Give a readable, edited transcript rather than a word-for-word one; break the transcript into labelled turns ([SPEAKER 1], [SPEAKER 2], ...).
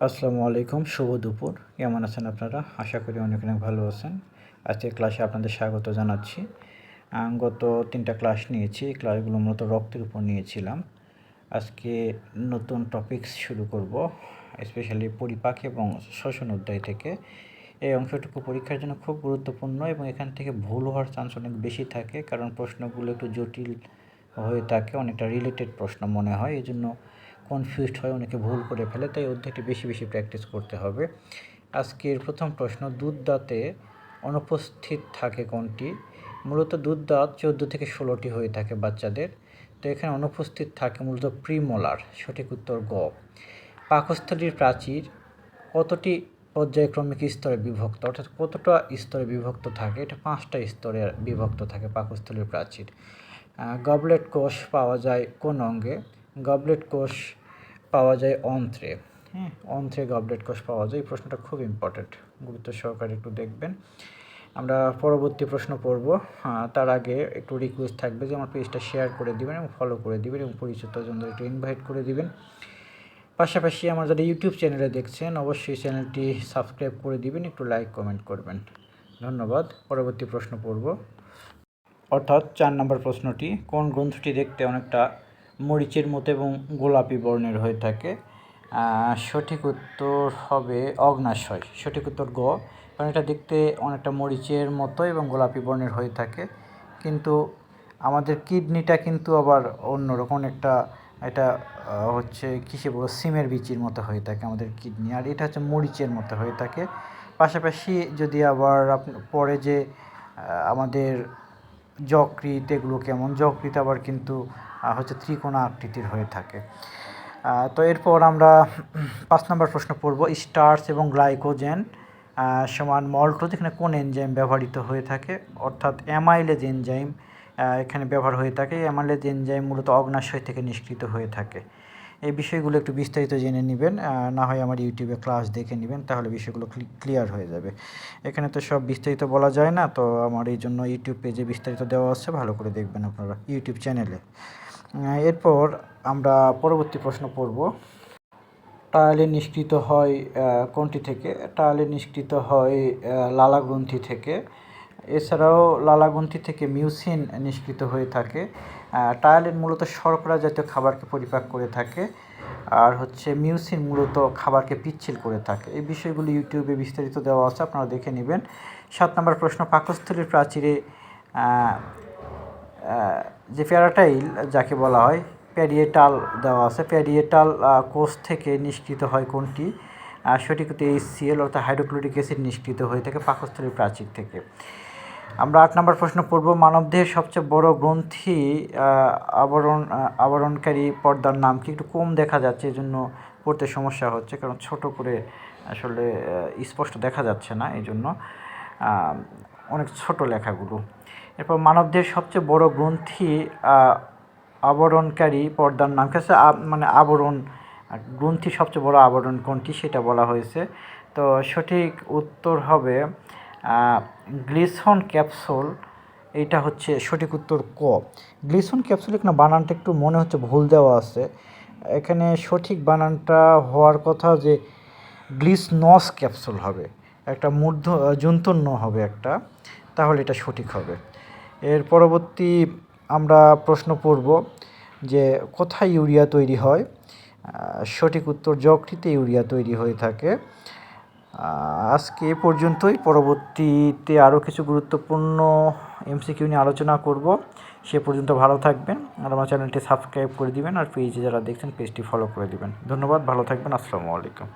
[SPEAKER 1] আসসালামু আলাইকুম, শুভ দুপুর। কেমন আছেন আপনারা? আশা করি অনেক অনেক ভালো আছেন। আজকের ক্লাসে আপনাদের স্বাগত জানাচ্ছি। গত 3টা ক্লাস নিয়েছি। এই ক্লাসগুলো মূলত রক্তের উপর নিয়েছিলাম। আজকে নতুন টপিকস শুরু করব, স্পেশালি পরিপাক এবং শ্বসন অধ্যায় থেকে। এই অংশটুকু পরীক্ষার জন্য খুব গুরুত্বপূর্ণ এবং এখান থেকে ভুল হওয়ার চান্স অনেক বেশি থাকে, কারণ প্রশ্নগুলো একটু জটিল হয়ে থাকে, অনেকটা রিলেটেড প্রশ্ন মনে হয়, এই জন্য কনফিউজড হয়, অনেকে ভুল করে ফেলে। তাই অধ্যায়টি বেশি বেশি প্র্যাকটিস করতে হবে। আজকের প্রথম প্রশ্ন, দুধ দাঁতে অনুপস্থিত থাকে কোনটি? মূলত দুধ দাঁত 14 থেকে 16টি হয়ে থাকে বাচ্চাদের। তো এখানে অনুপস্থিত থাকে মূলত প্রিমোলার। সঠিক উত্তর গ। পাকস্থলীর প্রাচীর কতটি পর্যায়ক্রমিক স্তরে বিভক্ত, অর্থাৎ কতটা স্তরে বিভক্ত থাকে? এটা 5টা স্তরে বিভক্ত থাকে পাকস্থলীর প্রাচীর। গবলেট কোষ পাওয়া যায় কোন অঙ্গে? গবলেট কোষ পাওয়া যায় অন্ত্রে। অন্ত্রে গবলেট কোষ পাওয়া যায়। এই প্রশ্নটা খুব ইম্পর্ট্যান্ট, গুরুত্ব সহকারে একটু দেখবেন। আমরা পরবর্তী প্রশ্ন পড়ব। তার আগে একটু রিকোয়েস্ট থাকবে যে আমার পেজটা শেয়ার করে দিবেন এবং ফলো করে দিবেন এবং পরিচিতজনদের একটু ইনভাইট করে দিবেন। পাশাপাশি আমার যারা ইউটিউব চ্যানেলে দেখছেন অবশ্যই চ্যানেলটি সাবস্ক্রাইব করে দিবেন, একটু লাইক কমেন্ট করবেন। ধন্যবাদ। পরবর্তী প্রশ্ন পড়ব, অর্থাৎ 4 নম্বর প্রশ্নটি, কোন গ্রন্থটি দেখতে অনেকটা মরিচের মতো এবং গোলাপি বর্ণের হয়ে থাকে? সঠিক উত্তর হবে অগ্ন্যাশয়। সঠিক উত্তর গ, কারণ এটা দেখতে অনেকটা মরিচের মতো এবং গোলাপি বর্ণের হয়ে থাকে। কিন্তু আমাদের কিডনিটা কিন্তু আবার অন্যরকম একটা, এটা হচ্ছে কিসে বলবো, সিমের বিচির মতো হয়ে থাকে আমাদের কিডনি, আর এটা হচ্ছে মরিচের মতো হয়ে থাকে। পাশাপাশি যদি আবার পরে যে আমাদের যকৃৎ, এগুলো কেমন, যকৃৎ আবার কিন্তু হচ্ছে ত্রিকোণা আকৃতির হয়ে থাকে। তো এরপর আমরা 5 নম্বর প্রশ্ন পড়ব, স্টার্চ এবং গ্লাইকোজেন সমান মল্টোজ, এখানে কোন এনজাইম ব্যবহৃত হয়ে থাকে? অর্থাৎ অ্যামাইলেজ এনজাইম এখানে ব্যবহার হয়ে থাকে। অ্যামাইলেজ এনজাইম মূলত অগ্ন্যাশয় থেকে নিষ্কৃত হয়ে থাকে। এই বিষয়গুলো একটু বিস্তারিত জেনে নেবেন, না হয় আমার ইউটিউবে ক্লাস দেখে নেবেন, তাহলে বিষয়গুলো ক্লিয়ার হয়ে যাবে। এখানে তো সব বিস্তারিত বলা যায় না, তো আমার এই জন্য ইউটিউব পেজে বিস্তারিত দেওয়া আছে, ভালো করে দেখবেন আপনারা ইউটিউব চ্যানেলে। এরপর আমরা পরবর্তী প্রশ্ন পড়ব, টায়ালিন নিষ্কৃত হয় কোনটি থেকে? টায়ালিন নিষ্কৃত হয় লালাগ্রন্থি থেকে। এছাড়াও লালাগ্রন্থি থেকে মিউসিন নিষ্কৃত হয়ে থাকে। টায়ালিন মূলত শর্করা জাতীয় খাবারকে পরিপাক করে থাকে, আর হচ্ছে মিউসিন মূলত খাবারকে পিচ্ছিল করে থাকে। এই বিষয়গুলো ইউটিউবে বিস্তারিত দেওয়া আছে, আপনারা দেখে নেবেন। 7 নম্বর প্রশ্ন, পাকস্থলীর প্রাচীরে যে প্যারাটাইল যাকে বলা হয়, প্যারিয়েটাল দেওয়া আছে। প্যারিয়েটাল কোষ থেকে নিষ্কৃত হয় কোনটি? সঠিক উত্তর HCl, অর্থাৎ হাইড্রোক্লোরিক অ্যাসিড নিষ্কৃত হয়ে থাকে পাকস্থলীর প্রাচীর থেকে। আমরা 8 নম্বর প্রশ্ন পড়ব, মানবদেহের সবচেয়ে বড় গ্রন্থি আবরণকারী পর্দার নাম কি? একটু কম দেখা যাচ্ছে, এই জন্য পড়তে সমস্যা হচ্ছে, কারণ ছোট করে আসলে স্পষ্ট দেখা যাচ্ছে না, এই জন্য অনেক ছোট লেখাগুলো। এরপর মানবদেহের সবচেয়ে বড় গ্রন্থি আবরণকারী পর্দার নাম কি? মানে আবরণ গ্রন্থি সবচেয়ে বড় আবরণ কোনটি সেটা বলা হয়েছে। তো সঠিক উত্তর হবে গ্লিসন ক্যাপসুল। এইটা হচ্ছে সঠিক উত্তর ক। গ্লিসন ক্যাপসুল, এখানে বানানটা একটু মনে হচ্ছে ভুল দেওয়া আছে। এখানে সঠিক বানানটা হওয়ার কথা যে গ্লিসনস ক্যাপসুল হবে, একটা যন্তন্য হবে একটা, তাহলে এটা সঠিক হবে। এর পরবর্তী আমরা প্রশ্ন পড়ব যে কোথায় ইউরিয়া তৈরি হয়? সঠিক উত্তর যকৃতে ইউরিয়া তৈরি হয়ে থাকে। আজকে এ পর্যন্তই। পরবর্তীতে আরও কিছু গুরুত্বপূর্ণ MCQ নিয়ে আলোচনা করব। সে পর্যন্ত ভালো থাকবেন, আর আমার চ্যানেলটি সাবস্ক্রাইব করে দিবেন, আর পেজে যারা দেখছেন পেজটি ফলো করে দিবেন। ধন্যবাদ, ভালো থাকবেন। আসসালামু আলাইকুম।